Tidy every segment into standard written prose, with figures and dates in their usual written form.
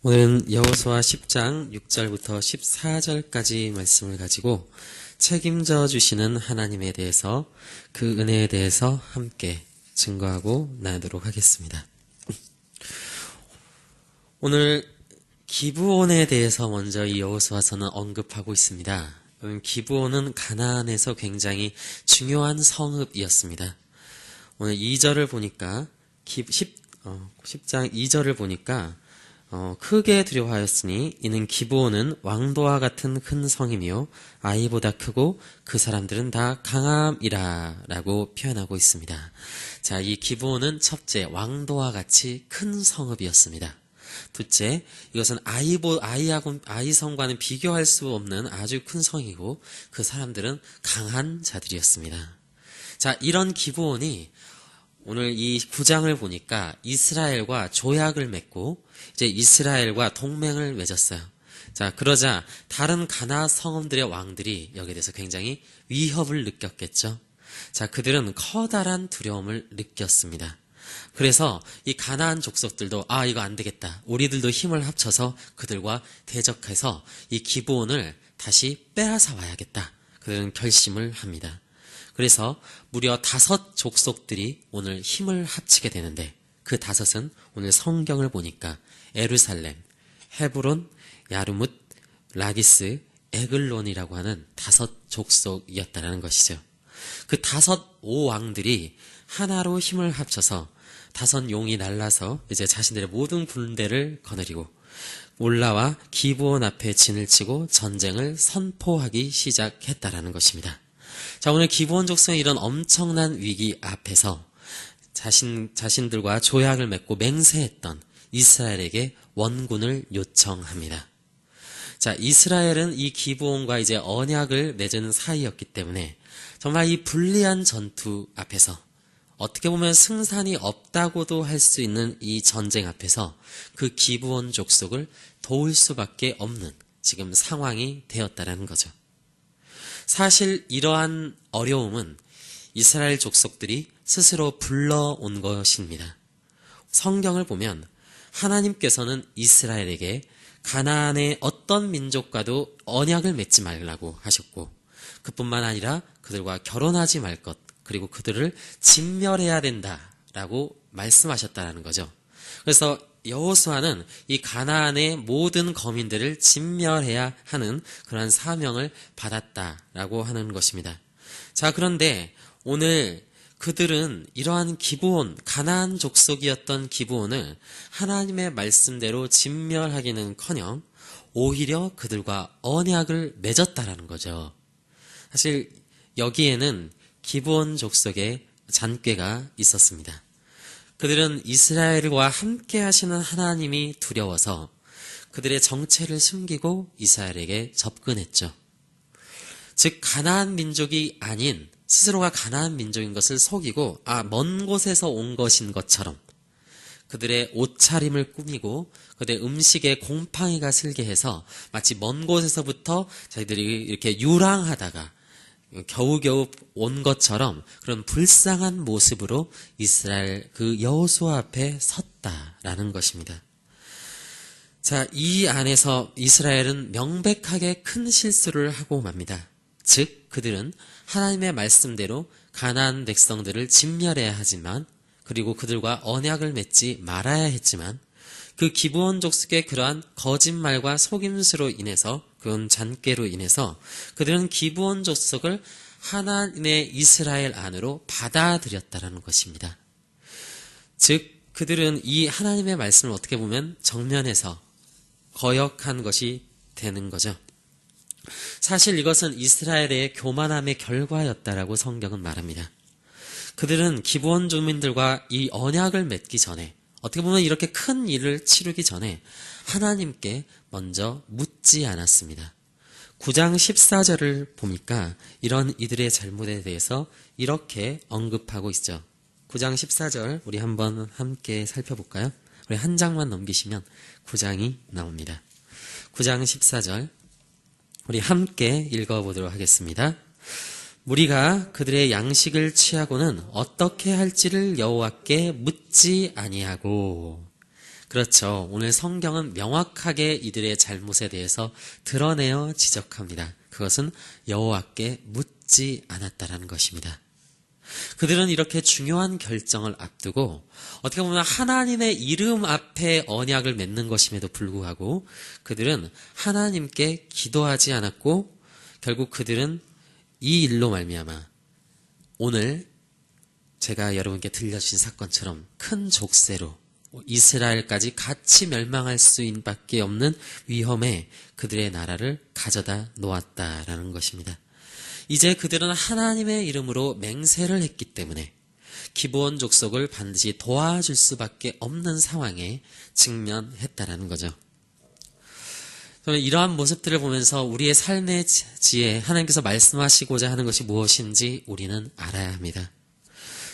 오늘은 여호수아 10장 6절부터 14절까지 말씀을 가지고 책임져 주시는 하나님에 대해서 그 은혜에 대해서 함께 증거하고 나누도록 하겠습니다. 오늘 기브온에 대해서 먼저 이 여호수아서는 언급하고 있습니다. 기브온은 가나안에서 굉장히 중요한 성읍이었습니다. 오늘 2절을 보니까 10장 2절을 보니까 크게 두려워하였으니 이는 기브온은 왕도와 같은 큰 성이며 아이보다 크고 그 사람들은 다 강함이라 라고 표현하고 있습니다. 자, 이 기브온은 첫째 왕도와 같이 큰 성읍이었습니다. 둘째, 이것은 아이 성과는 비교할 수 없는 아주 큰 성이고 그 사람들은 강한 자들이었습니다. 자, 이런 기브온이 오늘 이 9장을 보니까 이스라엘과 조약을 맺고 이제 이스라엘과 동맹을 맺었어요. 자, 그러자 다른 가나안 성읍들의 왕들이 여기에 대해서 굉장히 위협을 느꼈겠죠. 자, 그들은 커다란 두려움을 느꼈습니다. 그래서 이 가나안 족속들도 이거 안 되겠다. 우리들도 힘을 합쳐서 그들과 대적해서 이 기브온을 다시 빼앗아 와야겠다. 그들은 결심을 합니다. 그래서 무려 5 족속들이 오늘 힘을 합치게 되는데 그 5은 오늘 성경을 보니까 에루살렘, 헤브론, 야르뭇, 라기스, 에글론이라고 하는 5 족속이었다는 것이죠. 그 5 왕들이 하나로 힘을 합쳐서 5 용이 날라서 이제 자신들의 모든 군대를 거느리고 올라와 기브온 앞에 진을 치고 전쟁을 선포하기 시작했다라는 것입니다. 자, 오늘 기브온 족속의 이런 엄청난 위기 앞에서 자신들과 조약을 맺고 맹세했던 이스라엘에게 원군을 요청합니다. 자, 이스라엘은 이 기브온과 이제 언약을 맺은 사이였기 때문에 정말 이 불리한 전투 앞에서 어떻게 보면 승산이 없다고도 할 수 있는 이 전쟁 앞에서 그 기브온 족속을 도울 수밖에 없는 지금 상황이 되었다라는 거죠. 사실 이러한 어려움은 이스라엘 족속들이 스스로 불러온 것입니다. 성경을 보면 하나님께서는 이스라엘에게 가나안의 어떤 민족과도 언약을 맺지 말라고 하셨고 그뿐만 아니라 그들과 결혼하지 말 것, 그리고 그들을 진멸해야 된다라고 말씀하셨다는 거죠. 그래서 여호수아는 이 가나안의 모든 거민들을 진멸해야 하는 그러한 사명을 받았다라고 하는 것입니다. 자, 그런데 오늘 그들은 이러한 기브온, 가나안 족속이었던 기브온을 하나님의 말씀대로 진멸하기는커녕 오히려 그들과 언약을 맺었다라는 거죠. 사실 여기에는 기브온 족속의 잔꾀가 있었습니다. 그들은 이스라엘과 함께 하시는 하나님이 두려워서 그들의 정체를 숨기고 이스라엘에게 접근했죠. 즉 가나안 민족이 아닌 스스로가 가나안 민족인 것을 속이고 먼 곳에서 온 것인 것처럼 그들의 옷차림을 꾸미고 그들의 음식에 곰팡이가 슬게 해서 마치 먼 곳에서부터 자기들이 이렇게 유랑하다가 겨우겨우 온 것처럼 그런 불쌍한 모습으로 이스라엘 그 여호수아 앞에 섰다라는 것입니다. 자, 이 안에서 이스라엘은 명백하게 큰 실수를 하고 맙니다. 즉 그들은 하나님의 말씀대로 가나안 백성들을 진멸해야 하지만 그리고 그들과 언약을 맺지 말아야 했지만 그 기브온 족속의 그러한 거짓말과 속임수로 인해서 그런 잔꾀로 인해서 그들은 기브온 족속을 하나님의 이스라엘 안으로 받아들였다라는 것입니다. 즉 그들은 이 하나님의 말씀을 어떻게 보면 정면에서 거역한 것이 되는 거죠. 사실 이것은 이스라엘의 교만함의 결과였다라고 성경은 말합니다. 그들은 기브온 주민들과 이 언약을 맺기 전에 어떻게 보면 이렇게 큰 일을 치르기 전에 하나님께 먼저 묻지 않았습니다. 9장 14절을 보니까 이런 이들의 잘못에 대해서 이렇게 언급하고 있죠. 9장 14절 우리 한번 함께 살펴볼까요? 우리 한 장만 넘기시면 9장이 나옵니다. 9장 14절 우리 함께 읽어보도록 하겠습니다. 무리가 그들의 양식을 취하고는 어떻게 할지를 여호와께 묻지 아니하고 그렇죠. 오늘 성경은 명확하게 이들의 잘못에 대해서 드러내어 지적합니다. 그것은 여호와께 묻지 않았다라는 것입니다. 그들은 이렇게 중요한 결정을 앞두고 어떻게 보면 하나님의 이름 앞에 언약을 맺는 것임에도 불구하고 그들은 하나님께 기도하지 않았고 결국 그들은 이 일로 말미암아 오늘 제가 여러분께 들려주신 사건처럼 큰 족쇄로 이스라엘까지 같이 멸망할 수밖에 없는 위험에 그들의 나라를 가져다 놓았다라는 것입니다. 이제 그들은 하나님의 이름으로 맹세를 했기 때문에 기브온 족속을 반드시 도와줄 수밖에 없는 상황에 직면했다라는 거죠. 저는 이러한 모습들을 보면서 우리의 삶의 지혜, 하나님께서 말씀하시고자 하는 것이 무엇인지 우리는 알아야 합니다.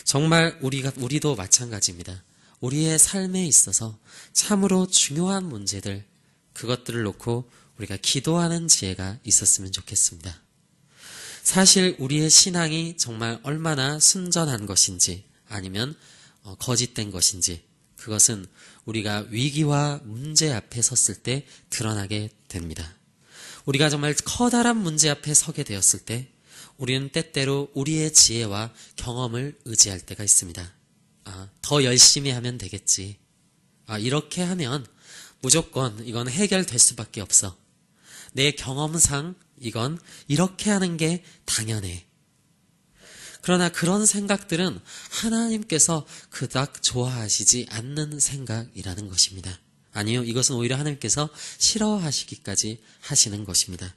정말 우리도 마찬가지입니다. 우리의 삶에 있어서 참으로 중요한 문제들, 그것들을 놓고 우리가 기도하는 지혜가 있었으면 좋겠습니다. 사실 우리의 신앙이 정말 얼마나 순전한 것인지 아니면 거짓된 것인지 그것은 우리가 위기와 문제 앞에 섰을 때 드러나게 됩니다. 우리가 정말 커다란 문제 앞에 서게 되었을 때 우리는 때때로 우리의 지혜와 경험을 의지할 때가 있습니다. 더 열심히 하면 되겠지. 이렇게 하면 무조건 이건 해결될 수밖에 없어. 내 경험상 이건 이렇게 하는 게 당연해. 그러나 그런 생각들은 하나님께서 그닥 좋아하시지 않는 생각이라는 것입니다. 아니요, 이것은 오히려 하나님께서 싫어하시기까지 하시는 것입니다.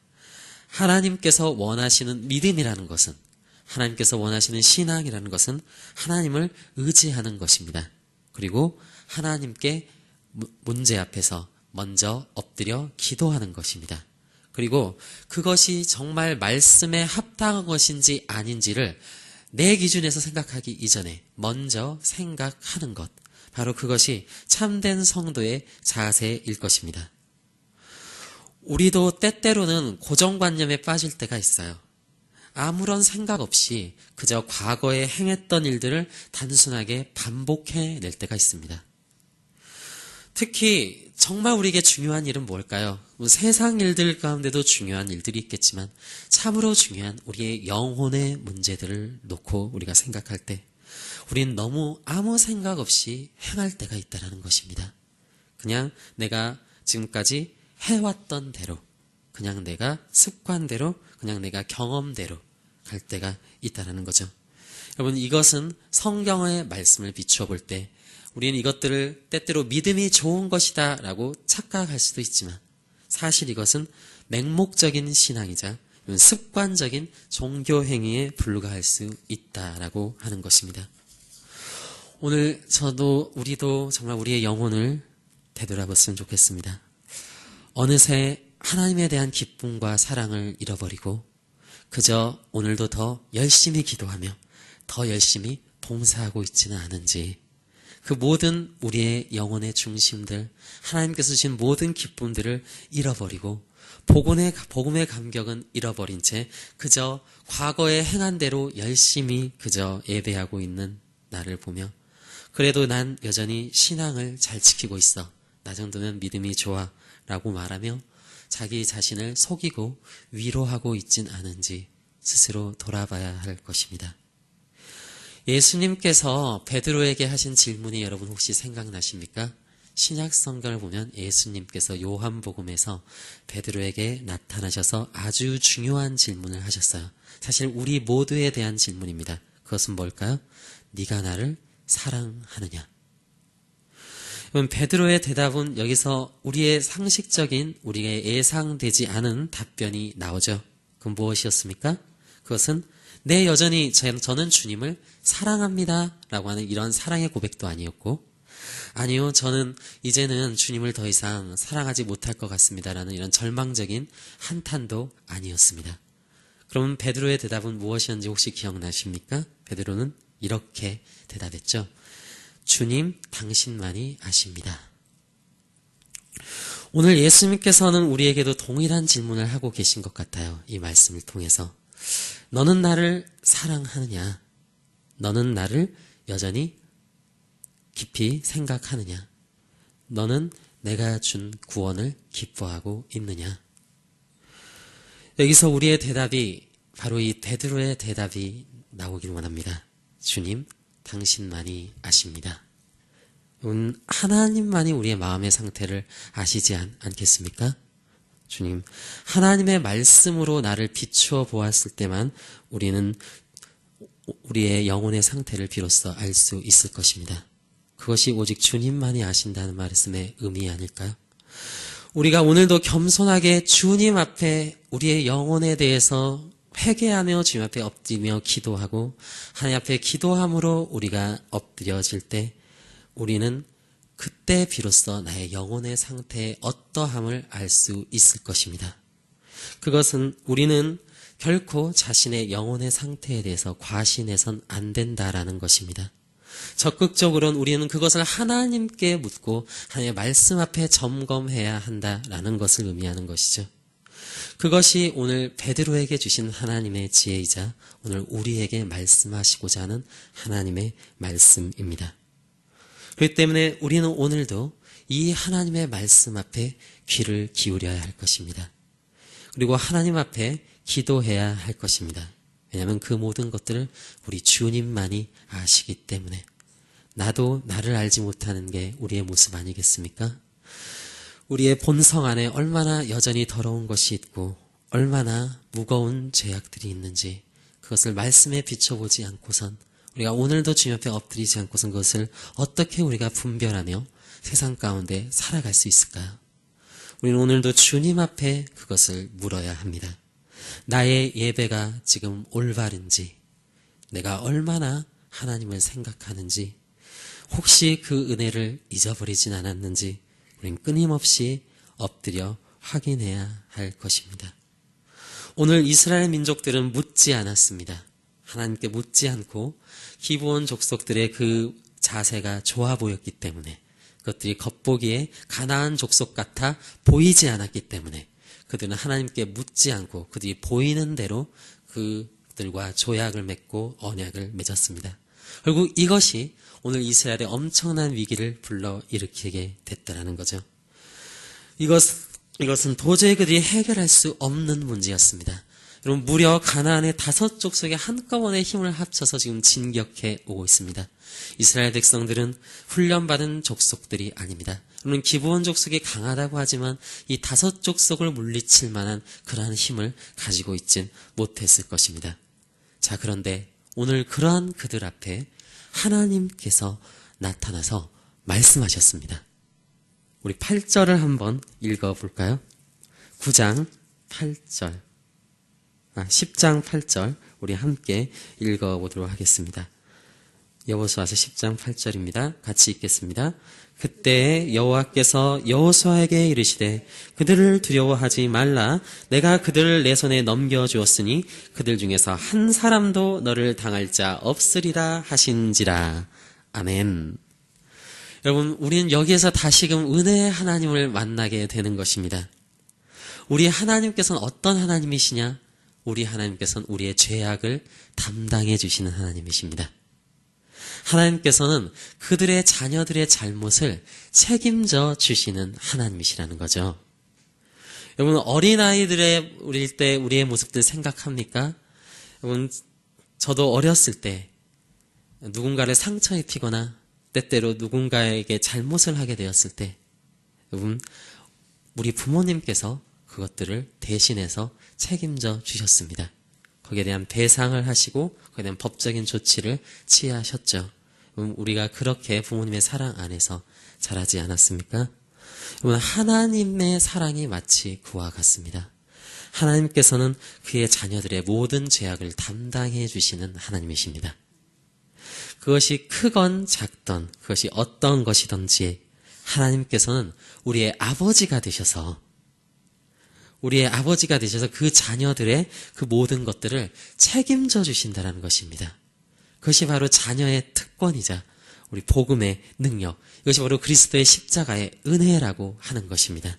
하나님께서 원하시는 믿음이라는 것은, 하나님께서 원하시는 신앙이라는 것은 하나님을 의지하는 것입니다. 그리고 하나님께 문제 앞에서 먼저 엎드려 기도하는 것입니다. 그리고 그것이 정말 말씀에 합당한 것인지 아닌지를 내 기준에서 생각하기 이전에 먼저 생각하는 것, 바로 그것이 참된 성도의 자세일 것입니다. 우리도 때때로는 고정관념에 빠질 때가 있어요. 아무런 생각 없이 그저 과거에 행했던 일들을 단순하게 반복해낼 때가 있습니다. 특히 정말 우리에게 중요한 일은 뭘까요? 세상 일들 가운데도 중요한 일들이 있겠지만 참으로 중요한 우리의 영혼의 문제들을 놓고 우리가 생각할 때 우린 너무 아무 생각 없이 행할 때가 있다는 것입니다. 그냥 내가 지금까지 해왔던 대로, 그냥 내가 습관대로, 그냥 내가 경험대로 갈 때가 있다는 거죠. 여러분, 이것은 성경의 말씀을 비추어 볼 때 우리는 이것들을 때때로 믿음이 좋은 것이다 라고 착각할 수도 있지만 사실 이것은 맹목적인 신앙이자 습관적인 종교 행위에 불과할 수 있다라고 하는 것입니다. 오늘 우리도 정말 우리의 영혼을 되돌아봤으면 좋겠습니다. 어느새 하나님에 대한 기쁨과 사랑을 잃어버리고 그저 오늘도 더 열심히 기도하며 더 열심히 봉사하고 있지는 않은지, 그 모든 우리의 영혼의 중심들, 하나님께서 주신 모든 기쁨들을 잃어버리고 복음의 감격은 잃어버린 채 그저 과거에 행한 대로 열심히 그저 예배하고 있는 나를 보며 그래도 난 여전히 신앙을 잘 지키고 있어, 나 정도면 믿음이 좋아 라고 말하며 자기 자신을 속이고 위로하고 있진 않은지 스스로 돌아봐야 할 것입니다. 예수님께서 베드로에게 하신 질문이 여러분 혹시 생각나십니까? 신약 성경을 보면 예수님께서 요한복음에서 베드로에게 나타나셔서 아주 중요한 질문을 하셨어요. 사실 우리 모두에 대한 질문입니다. 그것은 뭘까요? 네가 나를 사랑하느냐? 그럼 베드로의 대답은 여기서 우리의 상식적인, 우리의 예상되지 않은 답변이 나오죠. 그럼 무엇이었습니까? 그것은 네, 여전히 저는 주님을 사랑합니다 라고 하는 이런 사랑의 고백도 아니었고, 아니요, 저는 이제는 주님을 더 이상 사랑하지 못할 것 같습니다 라는 이런 절망적인 한탄도 아니었습니다. 그럼 베드로의 대답은 무엇이었는지 혹시 기억나십니까? 베드로는 이렇게 대답했죠. 주님, 당신만이 아십니다. 오늘 예수님께서는 우리에게도 동일한 질문을 하고 계신 것 같아요. 이 말씀을 통해서. 너는 나를 사랑하느냐? 너는 나를 여전히 깊이 생각하느냐? 너는 내가 준 구원을 기뻐하고 있느냐? 여기서 우리의 대답이 바로 이 베드로의 대답이 나오길 원합니다. 주님, 당신만이 아십니다. 하나님만이 우리의 마음의 상태를 아시지 않겠습니까? 주님, 하나님의 말씀으로 나를 비추어 보았을 때만 우리는 우리의 영혼의 상태를 비로소 알 수 있을 것입니다. 그것이 오직 주님만이 아신다는 말씀의 의미 아닐까요? 우리가 오늘도 겸손하게 주님 앞에 우리의 영혼에 대해서 회개하며 주님 앞에 엎드리며 기도하고 하나님 앞에 기도함으로 우리가 엎드려질 때 우리는 그때 비로소 나의 영혼의 상태의 어떠함을 알 수 있을 것입니다. 그것은 우리는 결코 자신의 영혼의 상태에 대해서 과신해선 안 된다라는 것입니다. 적극적으로는 우리는 그것을 하나님께 묻고 하나님의 말씀 앞에 점검해야 한다라는 것을 의미하는 것이죠. 그것이 오늘 베드로에게 주신 하나님의 지혜이자 오늘 우리에게 말씀하시고자 하는 하나님의 말씀입니다. 그렇기 때문에 우리는 오늘도 이 하나님의 말씀 앞에 귀를 기울여야 할 것입니다. 그리고 하나님 앞에 기도해야 할 것입니다. 왜냐하면 그 모든 것들을 우리 주님만이 아시기 때문에 나도 나를 알지 못하는 게 우리의 모습 아니겠습니까? 우리의 본성 안에 얼마나 여전히 더러운 것이 있고 얼마나 무거운 죄악들이 있는지 그것을 말씀에 비춰보지 않고선 우리가 오늘도 주님 앞에 엎드리지 않고선 그것을 어떻게 우리가 분별하며 세상 가운데 살아갈 수 있을까요? 우리는 오늘도 주님 앞에 그것을 물어야 합니다. 나의 예배가 지금 올바른지, 내가 얼마나 하나님을 생각하는지, 혹시 그 은혜를 잊어버리진 않았는지 우린 끊임없이 엎드려 확인해야 할 것입니다. 오늘 이스라엘 민족들은 묻지 않았습니다. 하나님께 묻지 않고 기브온 족속들의 그 자세가 좋아 보였기 때문에 그것들이 겉보기에 가나안 족속 같아 보이지 않았기 때문에 그들은 하나님께 묻지 않고 그들이 보이는 대로 그들과 조약을 맺고 언약을 맺었습니다. 결국 이것이 오늘 이스라엘의 엄청난 위기를 불러일으키게 됐다는 거죠. 이것은 도저히 그들이 해결할 수 없는 문제였습니다. 여러분, 무려 가나안의 5 족속이 한꺼번에 힘을 합쳐서 지금 진격해 오고 있습니다. 이스라엘 백성들은 훈련받은 족속들이 아닙니다. 여러분, 기브온 족속이 강하다고 하지만 이 5 족속을 물리칠 만한 그러한 힘을 가지고 있진 못했을 것입니다. 자, 그런데 오늘 그러한 그들 앞에 하나님께서 나타나서 말씀하셨습니다. 우리 8절을 한번 읽어볼까요? 9장 8절. 10장 8절 우리 함께 읽어보도록 하겠습니다. 여호수아서 10장 8절입니다. 같이 읽겠습니다. 그때 여호와께서 여호수아에게 이르시되 그들을 두려워하지 말라. 내가 그들을 내 손에 넘겨주었으니 그들 중에서 한 사람도 너를 당할 자 없으리라 하신지라. 아멘. 여러분, 우리는 여기에서 다시금 은혜의 하나님을 만나게 되는 것입니다. 우리 하나님께서는 어떤 하나님이시냐? 우리 하나님께서는 우리의 죄악을 담당해 주시는 하나님이십니다. 하나님께서는 그들의 자녀들의 잘못을 책임져 주시는 하나님이시라는 거죠. 여러분, 어린아이들의 우리일 때 우리의 모습들 생각합니까? 여러분, 저도 어렸을 때 누군가를 상처 입히거나 때때로 누군가에게 잘못을 하게 되었을 때 여러분, 우리 부모님께서 그것들을 대신해서 책임져 주셨습니다. 거기에 대한 배상을 하시고 거기에 대한 법적인 조치를 취하셨죠. 우리가 그렇게 부모님의 사랑 안에서 자라지 않았습니까? 하나님의 사랑이 마치 그와 같습니다. 하나님께서는 그의 자녀들의 모든 죄악을 담당해 주시는 하나님이십니다. 그것이 크건 작던 그것이 어떤 것이든지 하나님께서는 우리의 아버지가 되셔서 그 자녀들의 그 모든 것들을 책임져 주신다는 것입니다. 그것이 바로 자녀의 특권이자 우리 복음의 능력, 이것이 바로 그리스도의 십자가의 은혜라고 하는 것입니다.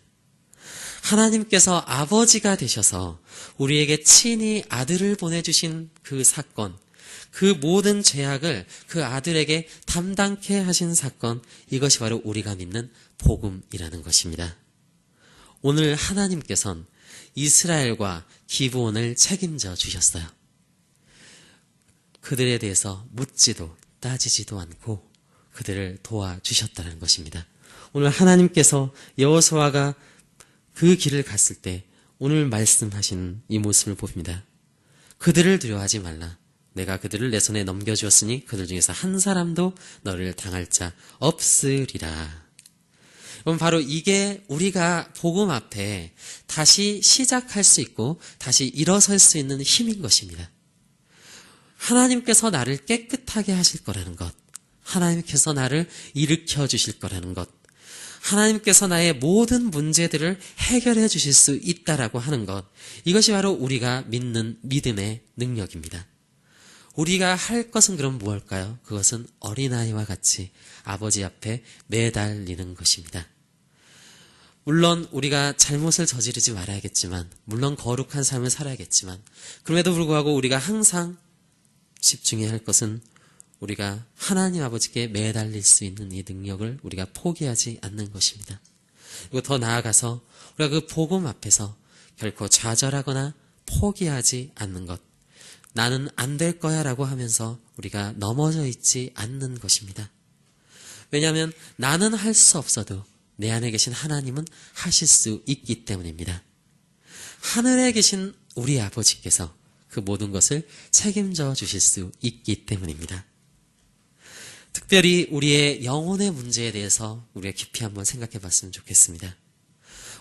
하나님께서 아버지가 되셔서 우리에게 친히 아들을 보내주신 그 사건, 그 모든 죄악을 그 아들에게 담당케 하신 사건, 이것이 바로 우리가 믿는 복음이라는 것입니다. 오늘 하나님께서는 이스라엘과 기브온을 책임져 주셨어요. 그들에 대해서 묻지도 따지지도 않고 그들을 도와주셨다는 것입니다. 오늘 하나님께서 여호수아가 그 길을 갔을 때 오늘 말씀하신 이 모습을 봅니다. 그들을 두려워하지 말라. 내가 그들을 내 손에 넘겨주었으니 그들 중에서 한 사람도 너를 당할 자 없으리라. 그럼 바로 이게 우리가 복음 앞에 다시 시작할 수 있고 다시 일어설 수 있는 힘인 것입니다. 하나님께서 나를 깨끗하게 하실 거라는 것, 하나님께서 나를 일으켜 주실 거라는 것, 하나님께서 나의 모든 문제들을 해결해 주실 수 있다라고 하는 것, 이것이 바로 우리가 믿는 믿음의 능력입니다. 우리가 할 것은 그럼 무엇일까요? 그것은 어린아이와 같이 아버지 앞에 매달리는 것입니다. 물론 우리가 잘못을 저지르지 말아야겠지만, 물론 거룩한 삶을 살아야겠지만, 그럼에도 불구하고 우리가 항상 집중해야 할 것은 우리가 하나님 아버지께 매달릴 수 있는 이 능력을 우리가 포기하지 않는 것입니다. 그리고 더 나아가서 우리가 그 복음 앞에서 결코 좌절하거나 포기하지 않는 것, 나는 안 될 거야 라고 하면서 우리가 넘어져 있지 않는 것입니다. 왜냐하면 나는 할 수 없어도 내 안에 계신 하나님은 하실 수 있기 때문입니다. 하늘에 계신 우리 아버지께서 그 모든 것을 책임져 주실 수 있기 때문입니다. 특별히 우리의 영혼의 문제에 대해서 우리가 깊이 한번 생각해 봤으면 좋겠습니다.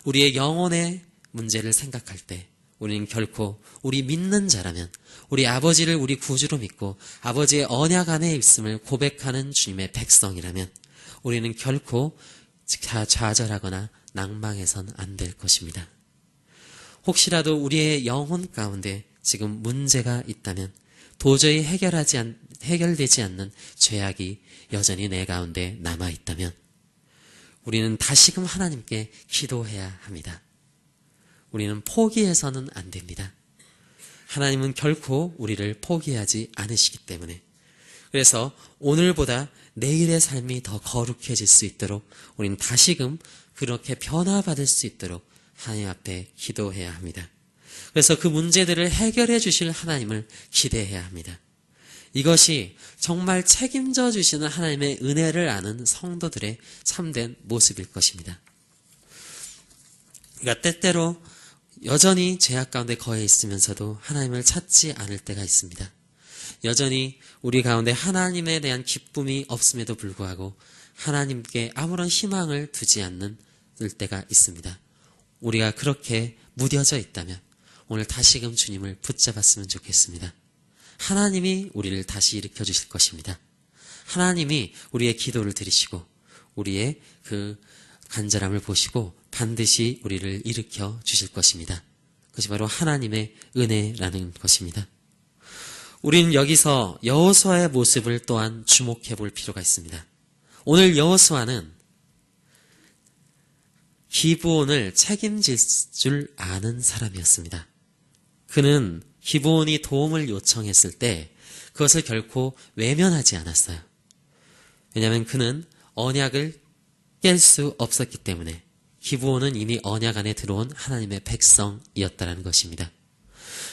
우리의 영혼의 문제를 생각할 때 우리는 결코 우리 믿는 자라면, 우리 아버지를 우리 구주로 믿고 아버지의 언약 안에 있음을 고백하는 주님의 백성이라면 우리는 결코 좌절하거나 낭망해선 안 될 것입니다. 혹시라도 우리의 영혼 가운데 지금 문제가 있다면, 도저히 해결되지 않는 죄악이 여전히 내 가운데 남아있다면 우리는 다시금 하나님께 기도해야 합니다. 우리는 포기해서는 안 됩니다. 하나님은 결코 우리를 포기하지 않으시기 때문에, 그래서 오늘보다 내일의 삶이 더 거룩해질 수 있도록 우리는 다시금 그렇게 변화받을 수 있도록 하나님 앞에 기도해야 합니다. 그래서 그 문제들을 해결해 주실 하나님을 기대해야 합니다. 이것이 정말 책임져 주시는 하나님의 은혜를 아는 성도들의 참된 모습일 것입니다. 그러니까 때때로 여전히 죄악 가운데 거해 있으면서도 하나님을 찾지 않을 때가 있습니다. 여전히 우리 가운데 하나님에 대한 기쁨이 없음에도 불구하고 하나님께 아무런 희망을 두지 않는 때가 있습니다. 우리가 그렇게 무뎌져 있다면 오늘 다시금 주님을 붙잡았으면 좋겠습니다. 하나님이 우리를 다시 일으켜 주실 것입니다. 하나님이 우리의 기도를 들으시고 우리의 그 간절함을 보시고 반드시 우리를 일으켜 주실 것입니다. 그것이 바로 하나님의 은혜라는 것입니다. 우리는 여기서 여호수아의 모습을 또한 주목해 볼 필요가 있습니다. 오늘 여호수아는 기브온을 책임질 줄 아는 사람이었습니다. 그는 기브온이 도움을 요청했을 때 그것을 결코 외면하지 않았어요. 왜냐하면 그는 언약을 깰 수 없었기 때문에, 기브온은 이미 언약 안에 들어온 하나님의 백성이었다는 것입니다.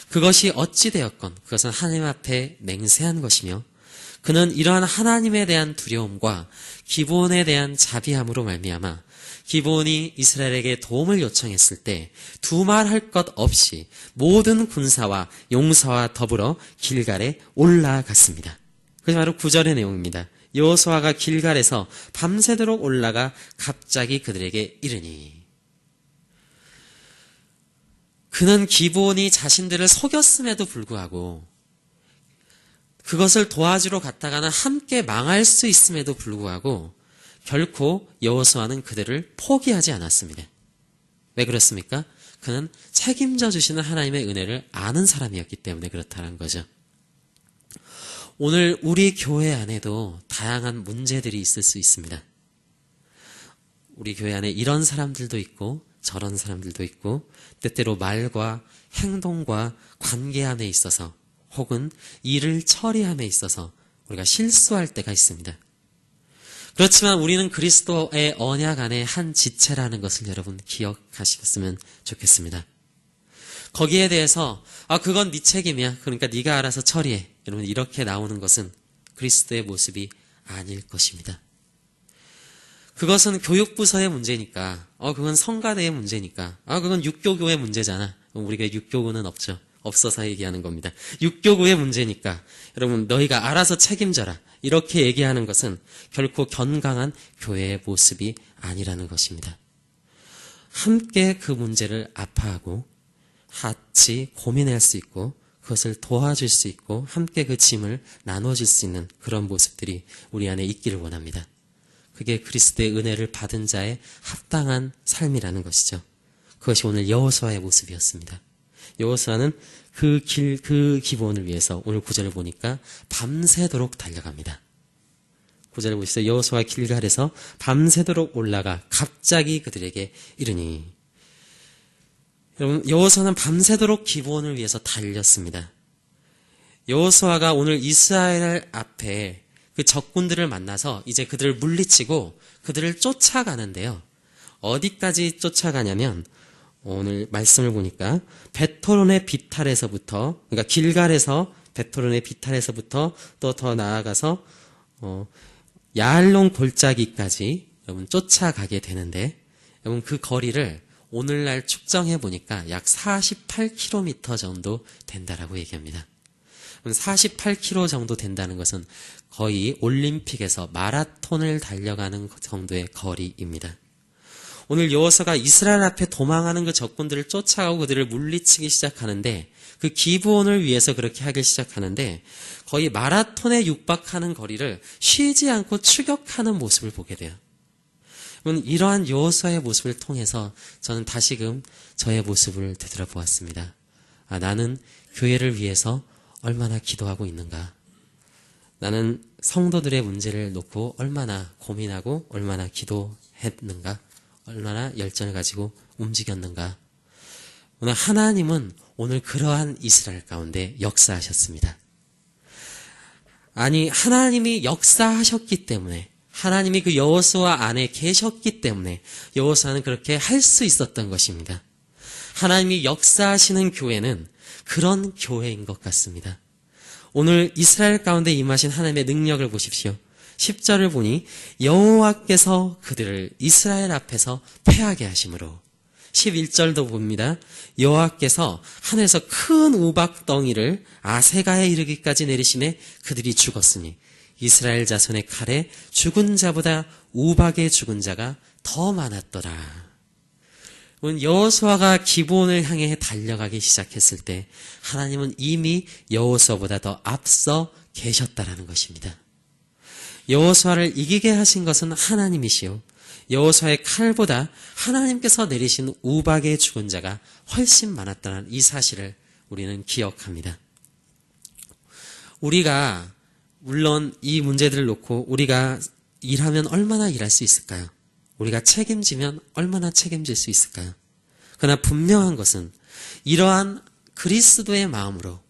그것이 어찌되었건 그것은 하나님 앞에 맹세한 것이며, 그는 이러한 하나님에 대한 두려움과 기브온에 대한 자비함으로 말미암아 기브온이 이스라엘에게 도움을 요청했을 때 두말할 것 없이 모든 군사와 용사와 더불어 길갈에 올라갔습니다. 그것이 바로 9절의 내용입니다. 여호수아가 길갈에서 밤새도록 올라가 갑자기 그들에게 이르니, 그는 기브온이 자신들을 속였음에도 불구하고, 그것을 도와주러 갔다가는 함께 망할 수 있음에도 불구하고 결코 여호수아는 그들을 포기하지 않았습니다. 왜 그렇습니까? 그는 책임져 주시는 하나님의 은혜를 아는 사람이었기 때문에 그렇다는 거죠. 오늘 우리 교회 안에도 다양한 문제들이 있을 수 있습니다. 우리 교회 안에 이런 사람들도 있고 저런 사람들도 있고, 때때로 말과 행동과 관계함에 있어서 혹은 일을 처리함에 있어서 우리가 실수할 때가 있습니다. 그렇지만 우리는 그리스도의 언약 안에 한 지체라는 것을 여러분 기억하셨으면 좋겠습니다. 거기에 대해서 그건 네 책임이야. 그러니까 네가 알아서 처리해. 여러분 이렇게 나오는 것은 그리스도의 모습이 아닐 것입니다. 그것은 교육부서의 문제니까, 그건 성가대의 문제니까, 그건 육교구의 문제잖아. 우리가 육교구는 없죠. 없어서 얘기하는 겁니다. 육교구의 문제니까 여러분 너희가 알아서 책임져라. 이렇게 얘기하는 것은 결코 건강한 교회의 모습이 아니라는 것입니다. 함께 그 문제를 아파하고 같이 고민할 수 있고 그것을 도와줄 수 있고 함께 그 짐을 나눠줄 수 있는 그런 모습들이 우리 안에 있기를 원합니다. 그게 그리스도의 은혜를 받은 자의 합당한 삶이라는 것이죠. 그것이 오늘 여호수아의 모습이었습니다. 여호수아는 그 기본을 위해서 오늘 구절을 보니까 밤새도록 달려갑니다. 구절을 보시죠. 여호수아 길갈에서 밤새도록 올라가 갑자기 그들에게 이르니. 여러분 여호수아는 밤새도록 기본을 위해서 달렸습니다. 여호수아가 오늘 이스라엘 앞에 그 적군들을 만나서 이제 그들을 물리치고 그들을 쫓아가는데요. 어디까지 쫓아가냐면 오늘 말씀을 보니까 베토론의 비탈에서부터, 그러니까 길갈에서 베토론의 비탈에서부터 또 더 나아가서 야알론 골짜기까지 여러분 쫓아가게 되는데, 여러분 그 거리를 오늘날 측정해 보니까 약 48km 정도 된다라고 얘기합니다. 48km 정도 된다는 것은 거의 올림픽에서 마라톤을 달려가는 정도의 거리입니다. 오늘 여호수아가 이스라엘 앞에 도망하는 그 적군들을 쫓아가고 그들을 물리치기 시작하는데, 그 기브온을 위해서 그렇게 하기 시작하는데 거의 마라톤에 육박하는 거리를 쉬지 않고 추격하는 모습을 보게 돼요. 이러한 여호수아의 모습을 통해서 저는 다시금 저의 모습을 되돌아보았습니다. 나는 교회를 위해서 얼마나 기도하고 있는가? 나는 성도들의 문제를 놓고 얼마나 고민하고 얼마나 기도했는가? 얼마나 열정을 가지고 움직였는가? 오늘 하나님은 오늘 그러한 이스라엘 가운데 역사하셨습니다. 아니, 하나님이 역사하셨기 때문에, 하나님이 그 여호수아 안에 계셨기 때문에 여호수아는 그렇게 할 수 있었던 것입니다. 하나님이 역사하시는 교회는 그런 교회인 것 같습니다. 오늘 이스라엘 가운데 임하신 하나님의 능력을 보십시오. 10절을 보니 여호와께서 그들을 이스라엘 앞에서 패하게 하심으로, 11절도 봅니다. 여호와께서 하늘에서 큰 우박덩이를 아세가에 이르기까지 내리시매 그들이 죽었으니 이스라엘 자손의 칼에 죽은 자보다 우박에 죽은 자가 더 많았더라. 여호수아가 기브온을 향해 달려가기 시작했을 때 하나님은 이미 여호수아보다 더 앞서 계셨다라는 것입니다. 여호수아를 이기게 하신 것은 하나님이시요, 여호수아의 칼보다 하나님께서 내리신 우박에 죽은 자가 훨씬 많았다는 이 사실을 우리는 기억합니다. 우리가 물론 이 문제들을 놓고 우리가 일하면 얼마나 일할 수 있을까요? 우리가 책임지면 얼마나 책임질 수 있을까요? 그러나 분명한 것은 이러한 그리스도의 마음으로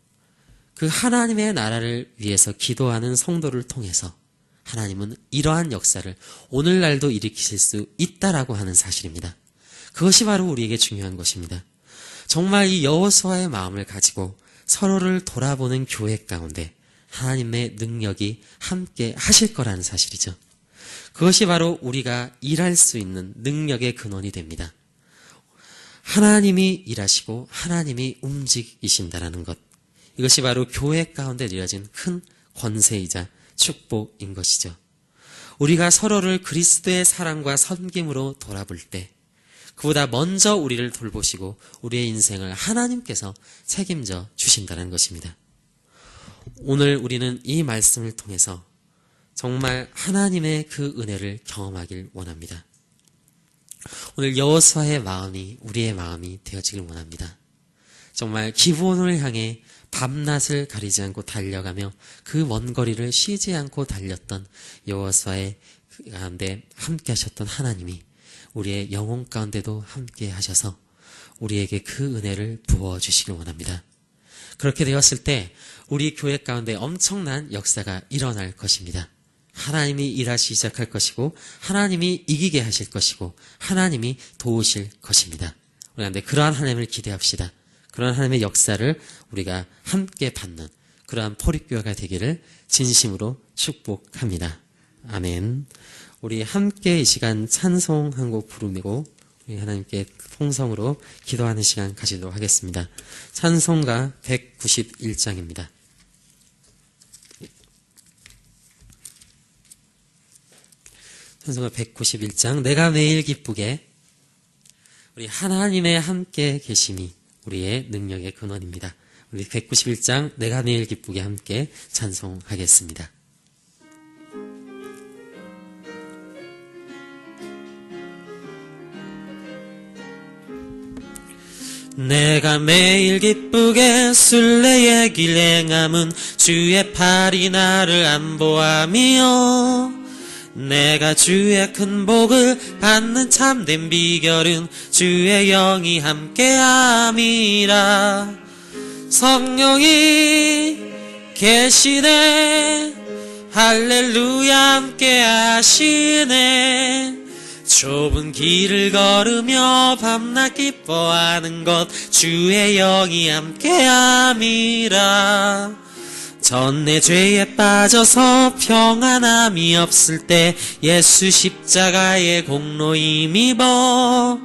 그 하나님의 나라를 위해서 기도하는 성도를 통해서 하나님은 이러한 역사를 오늘날도 일으키실 수 있다라고 하는 사실입니다. 그것이 바로 우리에게 중요한 것입니다. 정말 이 여호수아의 마음을 가지고 서로를 돌아보는 교회 가운데 하나님의 능력이 함께 하실 거라는 사실이죠. 그것이 바로 우리가 일할 수 있는 능력의 근원이 됩니다. 하나님이 일하시고 하나님이 움직이신다라는 것, 이것이 바로 교회 가운데 내려진 큰 권세이자 축복인 것이죠. 우리가 서로를 그리스도의 사랑과 섬김으로 돌아볼 때 그보다 먼저 우리를 돌보시고 우리의 인생을 하나님께서 책임져 주신다는 것입니다. 오늘 우리는 이 말씀을 통해서 정말 하나님의 그 은혜를 경험하길 원합니다. 오늘 여호수아의 마음이 우리의 마음이 되어지길 원합니다. 정말 기브온을 향해 밤낮을 가리지 않고 달려가며 그 먼 거리를 쉬지 않고 달렸던 여호수아의 가운데 함께 하셨던 하나님이 우리의 영혼 가운데도 함께 하셔서 우리에게 그 은혜를 부어주시길 원합니다. 그렇게 되었을 때 우리 교회 가운데 엄청난 역사가 일어날 것입니다. 하나님이 일하시기 시작할 것이고 하나님이 이기게 하실 것이고 하나님이 도우실 것입니다. 우리가 근데 그러한 하나님을 기대합시다. 그러한 하나님의 역사를 우리가 함께 받는 그러한 포립교회가 되기를 진심으로 축복합니다. 아멘. 우리 함께 이 시간 찬송 한 곡 부르고 우리 하나님께 통성으로 기도하는 시간 가지도록 하겠습니다. 찬송가 191장입니다. 찬송가 191장 내가 매일 기쁘게. 우리 하나님의 함께 계심이 우리의 능력의 근원입니다. 우리 191장 내가 매일 기쁘게 함께 찬송하겠습니다. 내가 매일 기쁘게 순례의 길 행함은 주의 팔이 나를 안보하며 내가 주의 큰 복을 받는 참된 비결은 주의 영이 함께함이라. 성령이 계시네 할렐루야 함께하시네. 좁은 길을 걸으며 밤낮 기뻐하는 것 주의 영이 함께함이라. 전 내 죄에 빠져서 평안함이 없을 때 예수 십자가의 공로 힘입어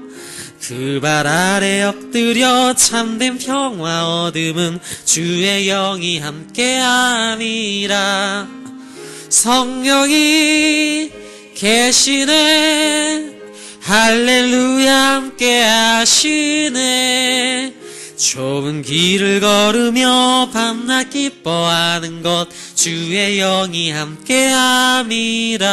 그 발 아래 엎드려 참된 평화 얻음은 주의 영이 함께함이라. 성령이 계시네 할렐루야 함께하시네. 좁은 길을 걸으며 밤낮 기뻐하는 것 주의 영이 함께함이라.